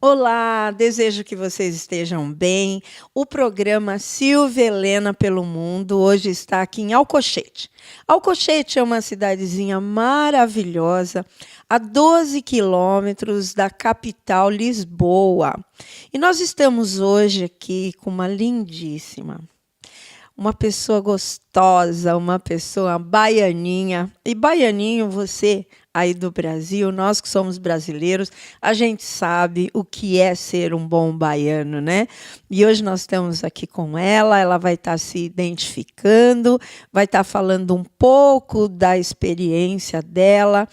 Olá, desejo que vocês estejam bem. O programa Silvia Helena pelo Mundo hoje está aqui em Alcochete. Alcochete é uma cidadezinha maravilhosa, a 12 quilômetros da capital Lisboa. E nós estamos hoje aqui com uma lindíssima, uma pessoa gostosa, uma pessoa baianinha. E baianinho, você aí do Brasil, nós que somos brasileiros, a gente sabe o que é ser um bom baiano, né? E hoje nós estamos aqui com ela vai estar se identificando, vai estar falando um pouco da experiência dela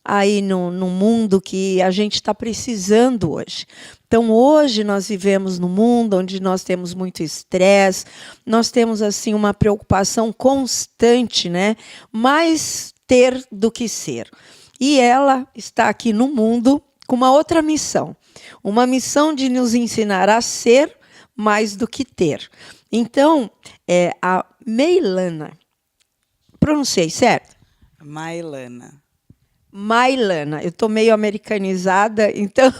aí no mundo que a gente está precisando hoje. Então, hoje nós vivemos num mundo onde nós temos muito estresse, nós temos assim uma preocupação constante, né? Mais ter do que ser. E ela está aqui no mundo com uma outra missão, uma missão de nos ensinar a ser mais do que ter. Então, a Meilana, pronunciei certo? Mailana. Mailana, eu estou meio americanizada, então,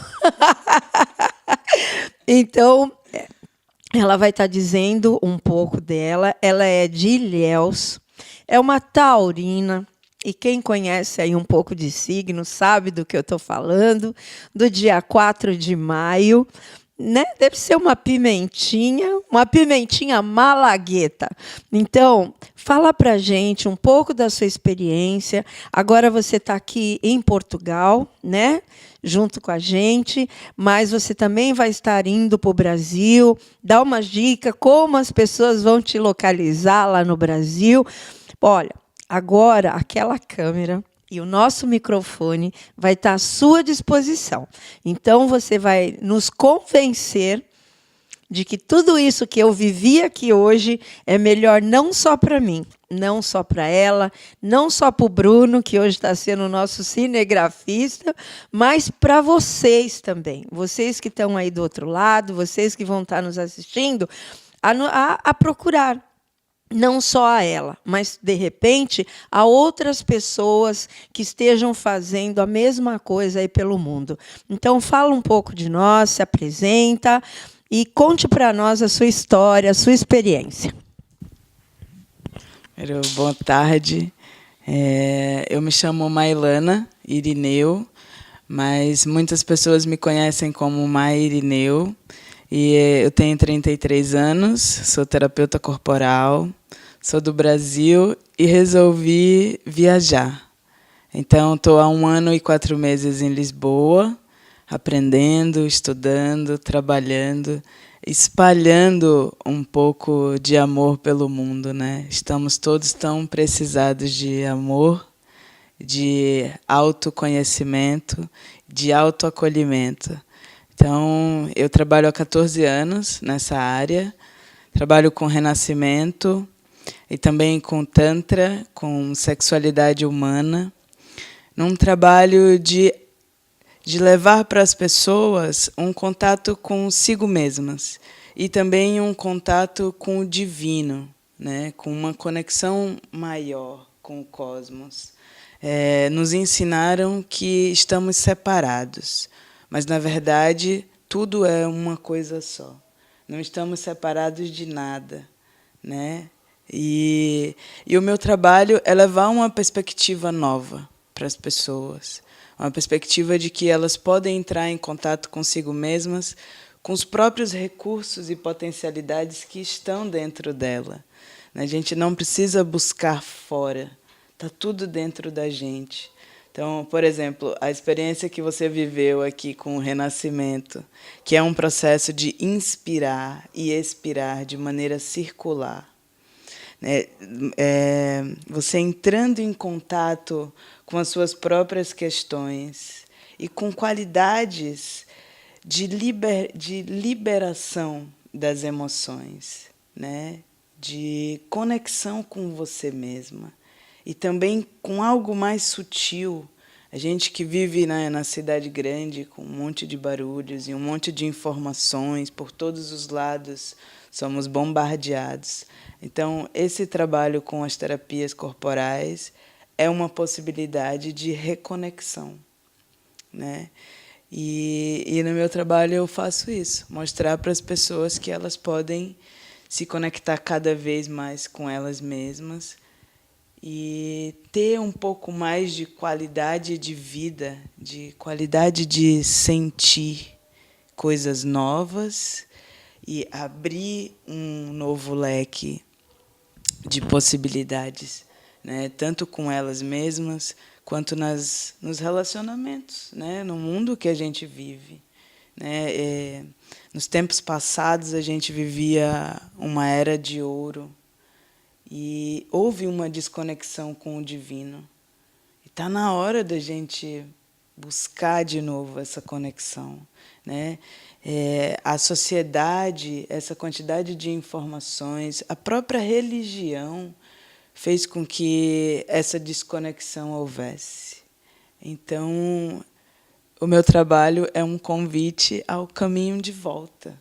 então ela vai estar dizendo um pouco dela. Ela é de Ilhéus, é uma taurina, e quem conhece aí um pouco de signo sabe do que eu estou falando, do dia 4 de maio, né? Deve ser uma pimentinha malagueta. Então, fala para a gente um pouco da sua experiência. Agora você está aqui em Portugal, né? Junto com a gente, mas você também vai estar indo para o Brasil. Dá uma dica como as pessoas vão te localizar lá no Brasil. Olha, agora aquela câmera e o nosso microfone vai estar à sua disposição. Então, você vai nos convencer de que tudo isso que eu vivi aqui hoje é melhor não só para mim, não só para ela, não só para o Bruno, que hoje está sendo o nosso cinegrafista, mas para vocês também. Vocês que estão aí do outro lado, vocês que vão estar nos assistindo, a procurar. Não só a ela, mas, de repente, a outras pessoas que estejam fazendo a mesma coisa aí pelo mundo. Então, fala um pouco de nós, se apresenta e conte para nós a sua história, a sua experiência. Boa tarde. Eu me chamo Mailana Irineu, mas muitas pessoas me conhecem como Mai Irineu. E eu tenho 33 anos, sou terapeuta corporal, sou do Brasil e resolvi viajar. Então, estou há 1 ano e 4 meses em Lisboa, aprendendo, estudando, trabalhando, espalhando um pouco de amor pelo mundo, né? Estamos todos tão precisados de amor, de autoconhecimento, de autoacolhimento. Então, eu trabalho há 14 anos nessa área, trabalho com renascimento e também com tantra, com sexualidade humana, num trabalho de levar para as pessoas um contato consigo mesmas e também um contato com o divino, né? Com uma conexão maior com o cosmos. Nos ensinaram que estamos separados, mas, na verdade, tudo é uma coisa só. Não estamos separados de nada, né? E o meu trabalho é levar uma perspectiva nova para as pessoas, uma perspectiva de que elas podem entrar em contato consigo mesmas, com os próprios recursos e potencialidades que estão dentro dela. A gente não precisa buscar fora, está tudo dentro da gente. Então, por exemplo, a experiência que você viveu aqui com o Renascimento, que é um processo de inspirar e expirar de maneira circular. Você entrando em contato com as suas próprias questões e com qualidades de liberação das emoções, né? De conexão com você mesma. E também com algo mais sutil. A gente que vive na cidade grande, com um monte de barulhos e um monte de informações por todos os lados, somos bombardeados. Então, esse trabalho com as terapias corporais é uma possibilidade de reconexão, né? E no meu trabalho eu faço isso, mostrar para as pessoas que elas podem se conectar cada vez mais com elas mesmas e ter um pouco mais de qualidade de vida, de qualidade de sentir coisas novas e abrir um novo leque de possibilidades, né? Tanto com elas mesmas quanto nos relacionamentos, né? No mundo que a gente vive, né? Nos tempos passados a gente vivia uma era de ouro e houve uma desconexão com o divino. E está na hora da gente buscar de novo essa conexão, né? A sociedade, essa quantidade de informações, a própria religião fez com que essa desconexão houvesse. Então, o meu trabalho é um convite ao caminho de volta,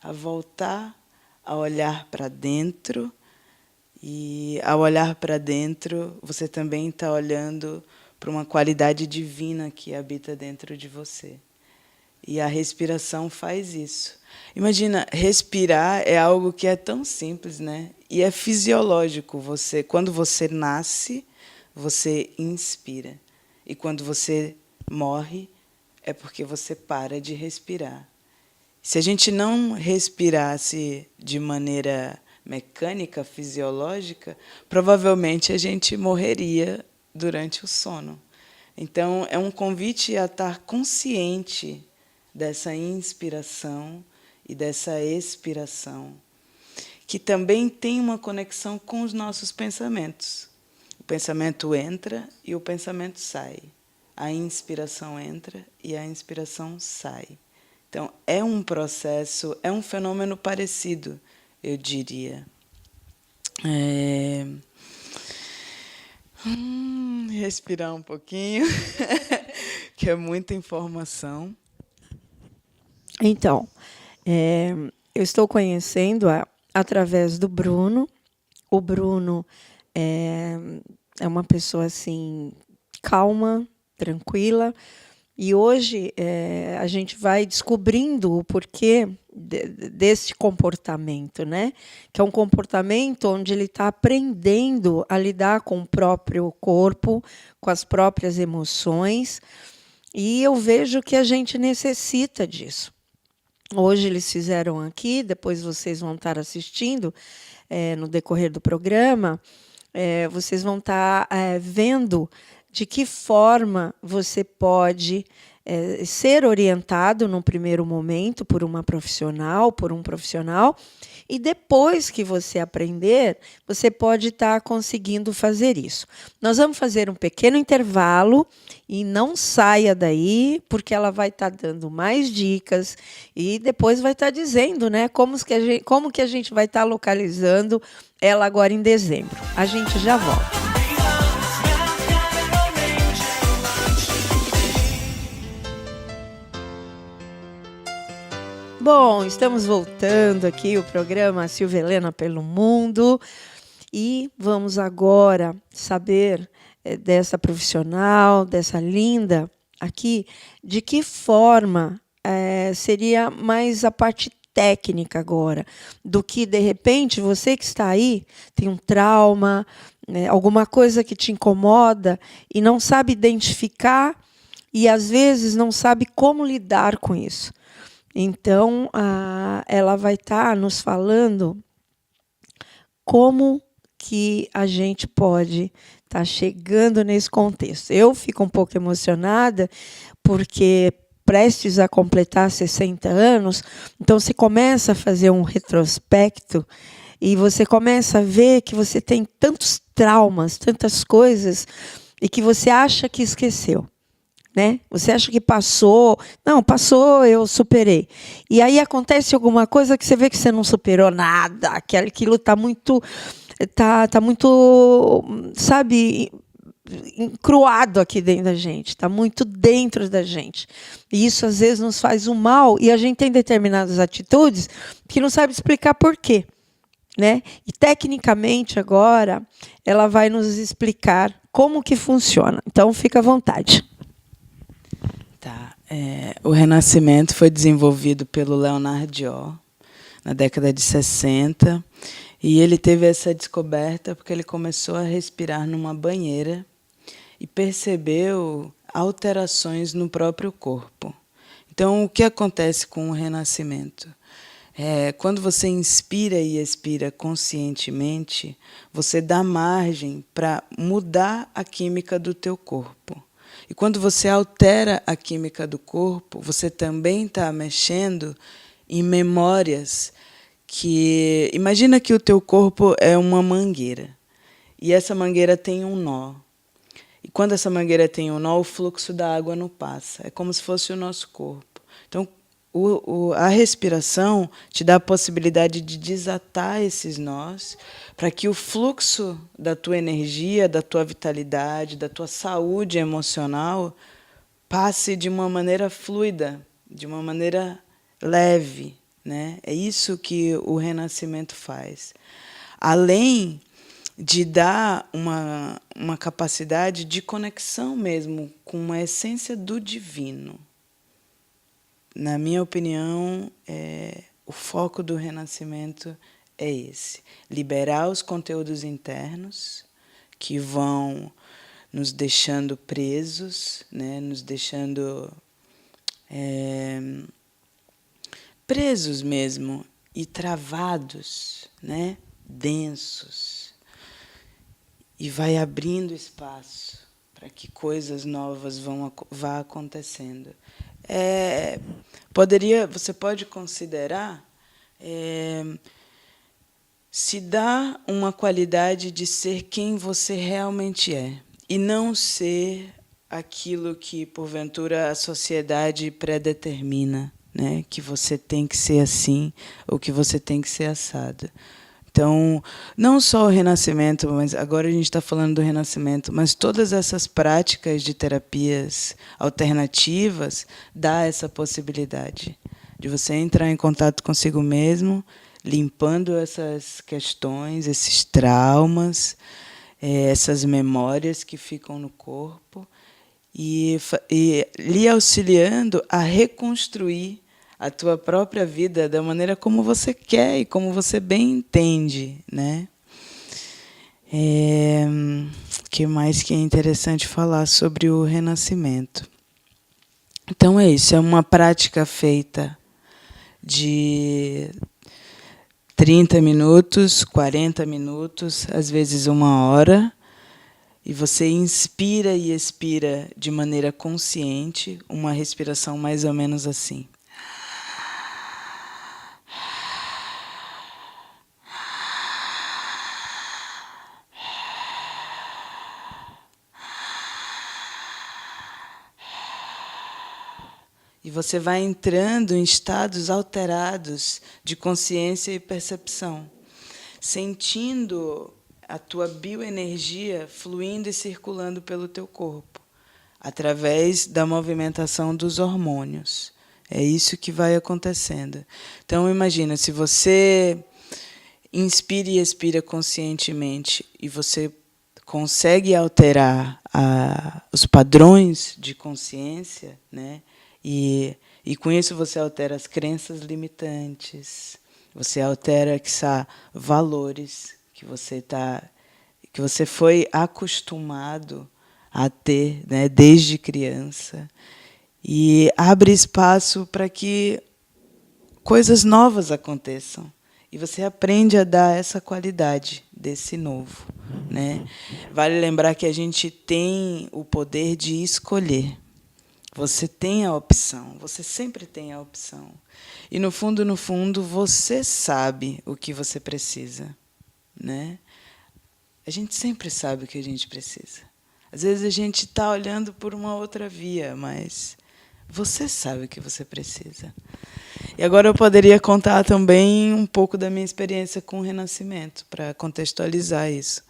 a voltar a olhar para dentro, e ao olhar para dentro, você também está olhando para uma qualidade divina que habita dentro de você. E a respiração faz isso. Imagina, respirar é algo que é tão simples, né? E é fisiológico. Quando você nasce, você inspira. E quando você morre, é porque você para de respirar. Se a gente não respirasse de maneira mecânica, fisiológica, provavelmente a gente morreria durante o sono. Então, é um convite a estar consciente dessa inspiração e dessa expiração, que também tem uma conexão com os nossos pensamentos. O pensamento entra e o pensamento sai. A inspiração entra e a inspiração sai. Então, é um processo, é um fenômeno parecido, eu diria. Respirar um pouquinho, que é muita informação. Então, eu estou conhecendo através do Bruno. O Bruno é uma pessoa assim calma, tranquila. E hoje a gente vai descobrindo o porquê desse comportamento, né? Que é um comportamento onde ele está aprendendo a lidar com o próprio corpo, com as próprias emoções. E eu vejo que a gente necessita disso. Hoje eles fizeram aqui, depois vocês vão estar assistindo no decorrer do programa, vocês vão estar vendo de que forma você pode ser orientado num primeiro momento por uma profissional, por um profissional, e depois que você aprender, você pode estar conseguindo fazer isso. Nós vamos fazer um pequeno intervalo e não saia daí, porque ela vai estar dando mais dicas e depois vai estar dizendo, né, como que a gente vai estar localizando ela agora em dezembro. A gente já volta. Bom, estamos voltando aqui o programa Silvia Helena pelo Mundo e vamos agora saber dessa profissional, dessa linda aqui, de que forma seria mais a parte técnica agora, do que, de repente, você que está aí, tem um trauma, né, alguma coisa que te incomoda e não sabe identificar e, às vezes, não sabe como lidar com isso. Então, ela vai estar nos falando como que a gente pode estar chegando nesse contexto. Eu fico um pouco emocionada, porque prestes a completar 60 anos, então você começa a fazer um retrospecto e você começa a ver que você tem tantos traumas, tantas coisas, e que você acha que esqueceu. Né? Você acha que passou? Não, passou, eu superei. E aí acontece alguma coisa que você vê que você não superou nada, que aquilo está muito, sabe, encruado aqui dentro da gente, está muito dentro da gente. E isso às vezes nos faz um mal e a gente tem determinadas atitudes que não sabe explicar por quê. Né? E tecnicamente agora ela vai nos explicar como que funciona. Então fica à vontade. Tá. O Renascimento foi desenvolvido pelo Leonard Dior na década de 60, e ele teve essa descoberta porque ele começou a respirar numa banheira e percebeu alterações no próprio corpo. Então, o que acontece com o renascimento? Quando você inspira e expira conscientemente, você dá margem para mudar a química do teu corpo. E quando você altera a química do corpo, você também está mexendo em memórias que... Imagina que o teu corpo é uma mangueira, e essa mangueira tem um nó. E quando essa mangueira tem um nó, o fluxo da água não passa. É como se fosse o nosso corpo. Então, a respiração te dá a possibilidade de desatar esses nós para que o fluxo da tua energia, da tua vitalidade, da tua saúde emocional passe de uma maneira fluida, de uma maneira leve, né? É isso que o renascimento faz. Além de dar uma capacidade de conexão mesmo com a essência do divino. Na minha opinião, o foco do renascimento é esse: liberar os conteúdos internos que vão nos deixando presos, né, nos deixando presos mesmo e travados, né, densos, e vai abrindo espaço para que coisas novas vá acontecendo. Você pode considerar se dar uma qualidade de ser quem você realmente é, e não ser aquilo que, porventura, a sociedade predetermina, né? Que você tem que ser assim, ou que você tem que ser assado. Então, não só o renascimento, mas agora a gente está falando do renascimento, mas todas essas práticas de terapias alternativas dá essa possibilidade de você entrar em contato consigo mesmo, limpando essas questões, esses traumas, essas memórias que ficam no corpo, e lhe auxiliando a reconstruir a tua própria vida da maneira como você quer e como você bem entende, né? Que mais que é interessante falar sobre o renascimento? Então é isso, é uma prática feita de 30 minutos, 40 minutos, às vezes 1 hora, e você inspira e expira de maneira consciente, uma respiração mais ou menos assim. E você vai entrando em estados alterados de consciência e percepção, sentindo a tua bioenergia fluindo e circulando pelo teu corpo, através da movimentação dos hormônios. É isso que vai acontecendo. Então, imagina, se você inspira e expira conscientemente e você consegue alterar os padrões de consciência, né? E com isso você altera as crenças limitantes, você altera valores que você foi acostumado a ter, né, desde criança, e abre espaço para que coisas novas aconteçam. E você aprende a dar essa qualidade desse novo, né? Vale lembrar que a gente tem o poder de escolher. Você tem a opção, você sempre tem a opção. E, no fundo, você sabe o que você precisa, né? A gente sempre sabe o que a gente precisa. Às vezes a gente está olhando por uma outra via, mas você sabe o que você precisa. E agora eu poderia contar também um pouco da minha experiência com o renascimento, para contextualizar isso.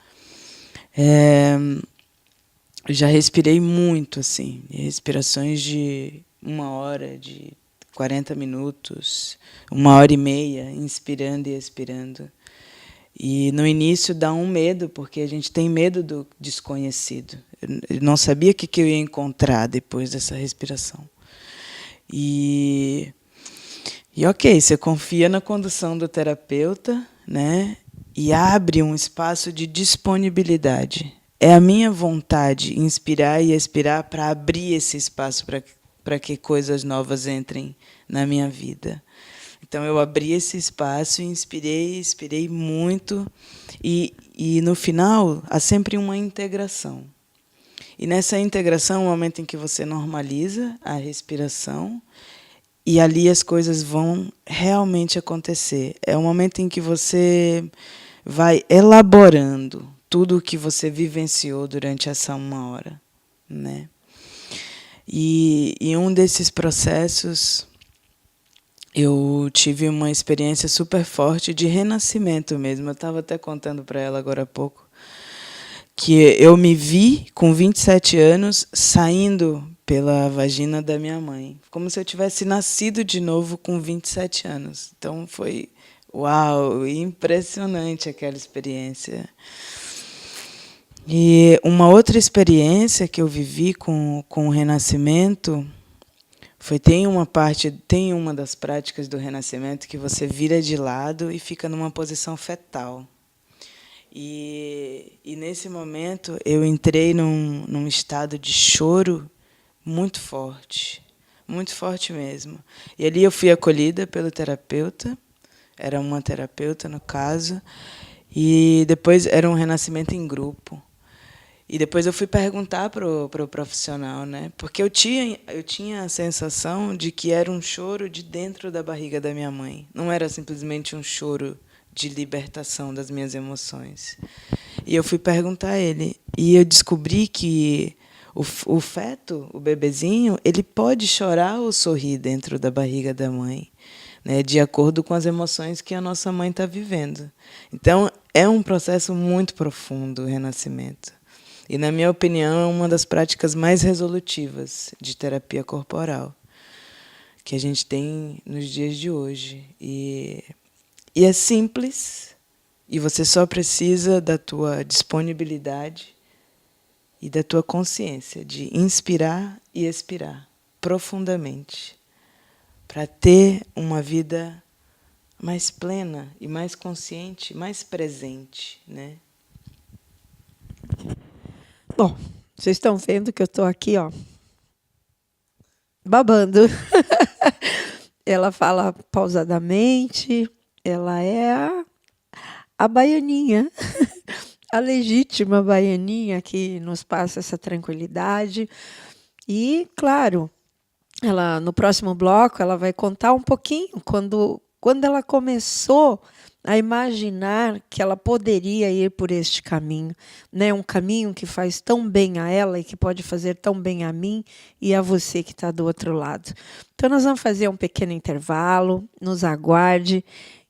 Eu já respirei muito, assim, respirações de 1 hora, de 40 minutos, 1 hora e meia, inspirando e expirando. E no início dá um medo, porque a gente tem medo do desconhecido. Eu não sabia o que eu ia encontrar depois dessa respiração. E ok, você confia na condução do terapeuta, né? E abre um espaço de disponibilidade. É a minha vontade inspirar e expirar para abrir esse espaço para que coisas novas entrem na minha vida. Então, eu abri esse espaço e inspirei muito. E no final, há sempre uma integração. E nessa integração, é o momento em que você normaliza a respiração, e ali as coisas vão realmente acontecer. É o momento em que você vai elaborando tudo o que você vivenciou durante essa 1 hora, né? E um desses processos, eu tive uma experiência super forte de renascimento mesmo. Eu estava até contando para ela agora há pouco que eu me vi com 27 anos saindo pela vagina da minha mãe, como se eu tivesse nascido de novo com 27 anos. Então foi, uau, impressionante aquela experiência. E uma outra experiência que eu vivi com o renascimento foi, tem uma das práticas do renascimento que você vira de lado e fica numa posição fetal. E nesse momento eu entrei num estado de choro muito forte mesmo. E ali eu fui acolhida pelo terapeuta, era uma terapeuta no caso, e depois era um renascimento em grupo. E depois eu fui perguntar para o profissional, né? Porque eu tinha a sensação de que era um choro de dentro da barriga da minha mãe. Não era simplesmente um choro de libertação das minhas emoções. E eu fui perguntar a ele. E eu descobri que o feto, o bebezinho, ele pode chorar ou sorrir dentro da barriga da mãe, né, de acordo com as emoções que a nossa mãe está vivendo. Então, é um processo muito profundo o renascimento. E, na minha opinião, é uma das práticas mais resolutivas de terapia corporal que a gente tem nos dias de hoje. E é simples, e você só precisa da tua disponibilidade e da tua consciência de inspirar e expirar profundamente para ter uma vida mais plena e mais consciente, mais presente, né? Bom, vocês estão vendo que eu estou aqui, ó, babando. Ela fala pausadamente, ela é a baianinha, a legítima baianinha que nos passa essa tranquilidade. E, claro, ela no próximo bloco ela vai contar um pouquinho quando ela começou a imaginar que ela poderia ir por este caminho, né? Um caminho que faz tão bem a ela e que pode fazer tão bem a mim e a você que está do outro lado. Então, nós vamos fazer um pequeno intervalo, nos aguarde,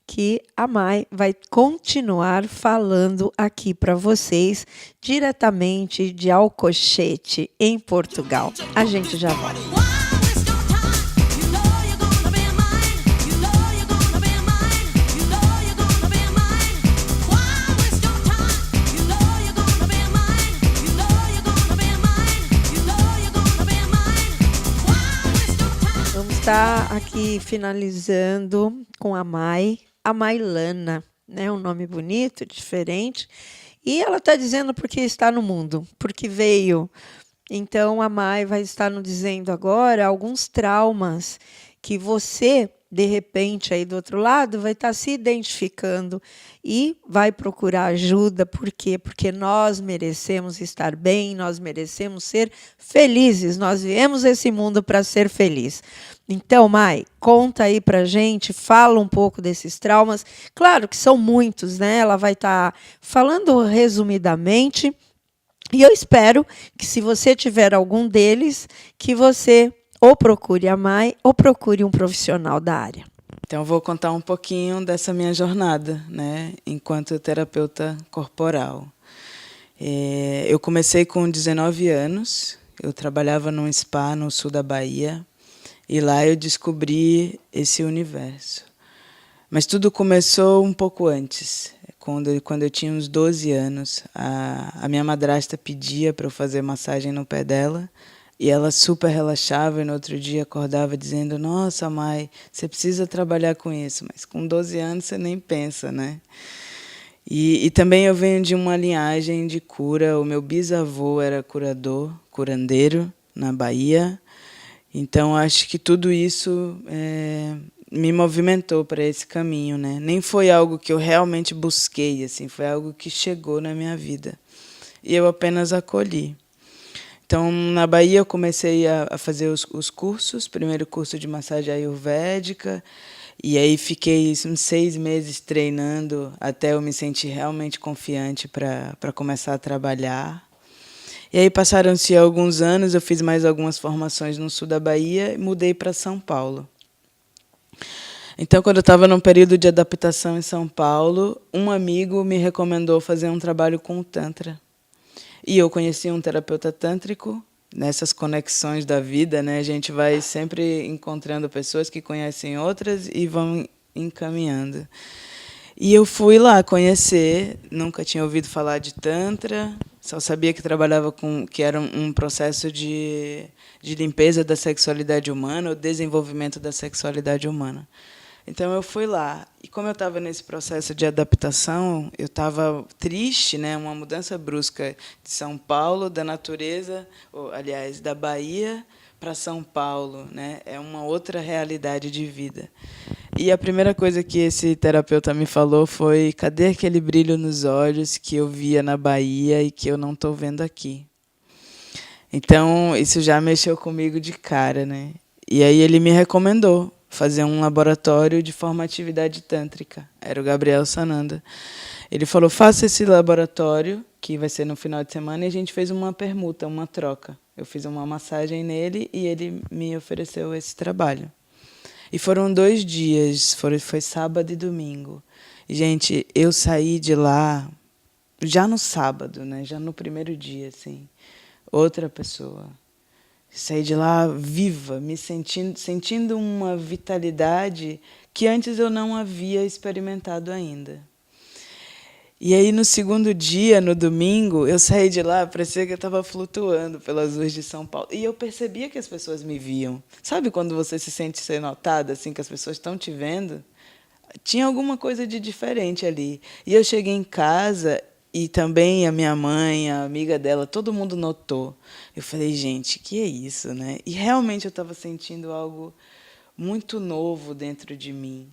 que a Mai vai continuar falando aqui para vocês, diretamente de Alcochete, em Portugal. A gente já volta. Está aqui finalizando com a Mailana, né? Um nome bonito, diferente. E ela está dizendo porque está no mundo, porque veio. Então, a Mai vai estar nos dizendo agora alguns traumas que você, de repente, aí do outro lado, vai estar se identificando e vai procurar ajuda. Por quê? Porque nós merecemos estar bem, nós merecemos ser felizes. Nós viemos esse mundo para ser feliz. Então, Mai, conta aí pra gente, fala um pouco desses traumas. Claro que são muitos, né? Ela vai estar falando resumidamente. E eu espero que, se você tiver algum deles, que você ou procure a Mai ou procure um profissional da área. Então, eu vou contar um pouquinho dessa minha jornada, né, enquanto terapeuta corporal. Eu comecei com 19 anos, eu trabalhava num spa no sul da Bahia, e lá eu descobri esse universo. Mas tudo começou um pouco antes. Quando eu tinha uns 12 anos, a minha madrasta pedia para eu fazer massagem no pé dela, E ela super relaxava e no outro dia acordava dizendo: nossa, Mai, você precisa trabalhar com isso. Mas com 12 anos você nem pensa, né? E também eu venho de uma linhagem de cura. O meu bisavô era curador, curandeiro, na Bahia. Então, acho que tudo isso me movimentou para esse caminho, né? Nem foi algo que eu realmente busquei, assim, foi algo que chegou na minha vida. E eu apenas acolhi. Então, na Bahia, eu comecei a fazer os cursos. Primeiro curso de massagem ayurvédica. E aí fiquei uns 6 meses treinando até eu me sentir realmente confiante para começar a trabalhar. E aí passaram-se alguns anos, eu fiz mais algumas formações no sul da Bahia e mudei para São Paulo. Então, quando eu estava num período de adaptação em São Paulo, um amigo me recomendou fazer um trabalho com o Tantra. E eu conheci um terapeuta tântrico. Nessas conexões da vida, né, a gente vai sempre encontrando pessoas que conhecem outras e vão encaminhando. E eu fui lá conhecer, nunca tinha ouvido falar de Tantra, só sabia que trabalhava com, que era um processo de limpeza da sexualidade humana, o desenvolvimento da sexualidade humana. Então eu fui lá e como eu estava nesse processo de adaptação, eu estava triste, né, uma mudança brusca de São Paulo, da natureza, ou, aliás, da Bahia para São Paulo, né, é uma outra realidade de vida. E a primeira coisa que esse terapeuta me falou foi: cadê aquele brilho nos olhos que eu via na Bahia e que eu não estou vendo aqui? Então isso já mexeu comigo de cara, né? E aí ele me recomendou fazer um laboratório de formatividade tântrica. Era o Gabriel Sananda. Ele falou: faça esse laboratório, que vai ser no final de semana, e a gente fez uma permuta, uma troca. Eu fiz uma massagem nele e ele me ofereceu esse trabalho. E foram 2 dias, foi sábado e domingo. E, gente, eu saí de lá já no sábado, né? Já no primeiro dia, assim, outra pessoa. Saí de lá viva, me sentindo uma vitalidade que antes eu não havia experimentado ainda. E aí, no segundo dia, no domingo, eu saí de lá, parecia que eu estava flutuando pelas ruas de São Paulo. E eu percebia que as pessoas me viam. Sabe quando você se sente ser notada, assim, que as pessoas estão te vendo? Tinha alguma coisa de diferente ali. E eu cheguei em casa e também a minha mãe, a amiga dela, todo mundo notou. Eu falei: gente, que é isso, né? E realmente eu estava sentindo algo muito novo dentro de mim.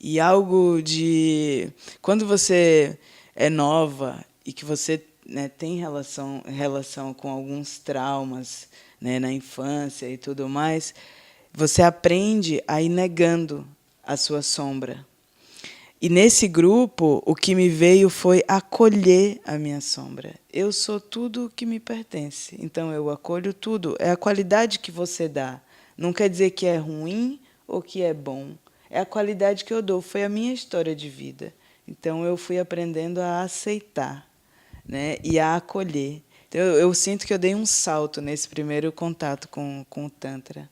E algo de... Quando você é nova e que você, né, tem relação com alguns traumas, né, na infância e tudo mais, você aprende a ir negando a sua sombra. E nesse grupo, o que me veio foi acolher a minha sombra. Eu sou tudo o que me pertence, então eu acolho tudo. É a qualidade que você dá. Não quer dizer que é ruim ou que é bom. É a qualidade que eu dou. Foi a minha história de vida. Então eu fui aprendendo a aceitar, né, e a acolher. Então eu sinto que eu dei um salto nesse primeiro contato com o Tantra.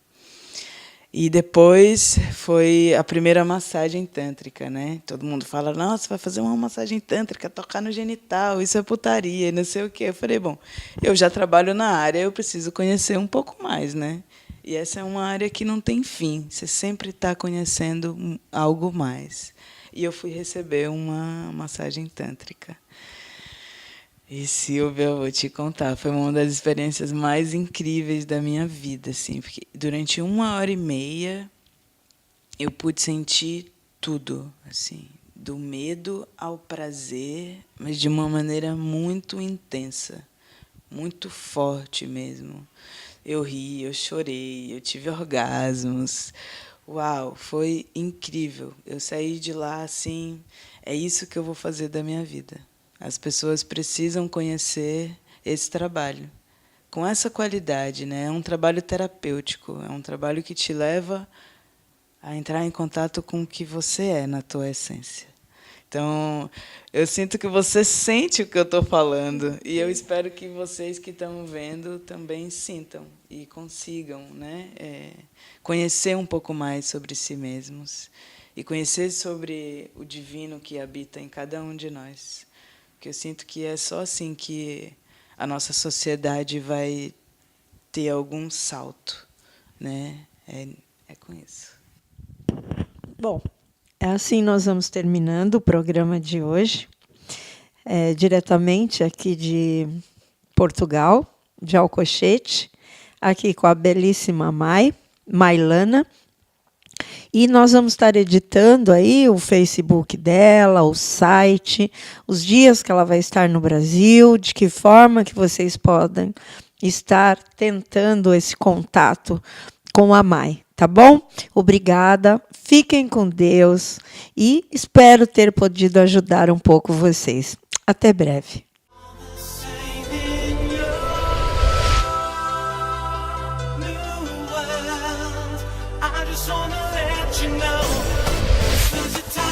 E depois foi a primeira massagem tântrica, né? Todo mundo fala: nossa, vai fazer uma massagem tântrica, tocar no genital, isso é putaria, não sei o quê. Eu falei: bom, eu já trabalho na área, eu preciso conhecer um pouco mais, né? E essa é uma área que não tem fim, você sempre está conhecendo algo mais. E eu fui receber uma massagem tântrica. E, Silvia, eu vou te contar, foi uma das experiências mais incríveis da minha vida, assim, porque durante 1h30 eu pude sentir tudo, assim, do medo ao prazer, mas de uma maneira muito intensa, muito forte mesmo. Eu ri, eu chorei, eu tive orgasmos. Uau, foi incrível. Eu saí de lá assim, é isso que eu vou fazer da minha vida. As pessoas precisam conhecer esse trabalho com essa qualidade, né? É um trabalho terapêutico, é um trabalho que te leva a entrar em contato com o que você é na tua essência. Então, eu sinto que você sente o que eu estou falando e eu espero que vocês que estão vendo também sintam e consigam, né, conhecer um pouco mais sobre si mesmos e conhecer sobre o divino que habita em cada um de nós. Porque eu sinto que é só assim que a nossa sociedade vai ter algum salto, né? É com isso. Bom, é assim nós vamos terminando o programa de hoje, diretamente aqui de Portugal, de Alcochete, aqui com a belíssima Mailana. E nós vamos estar editando aí o Facebook dela, o site, os dias que ela vai estar no Brasil, de que forma que vocês podem estar tentando esse contato com a Mai, tá bom? Obrigada, fiquem com Deus e espero ter podido ajudar um pouco vocês. Até breve. I just wanna let you know this is the time.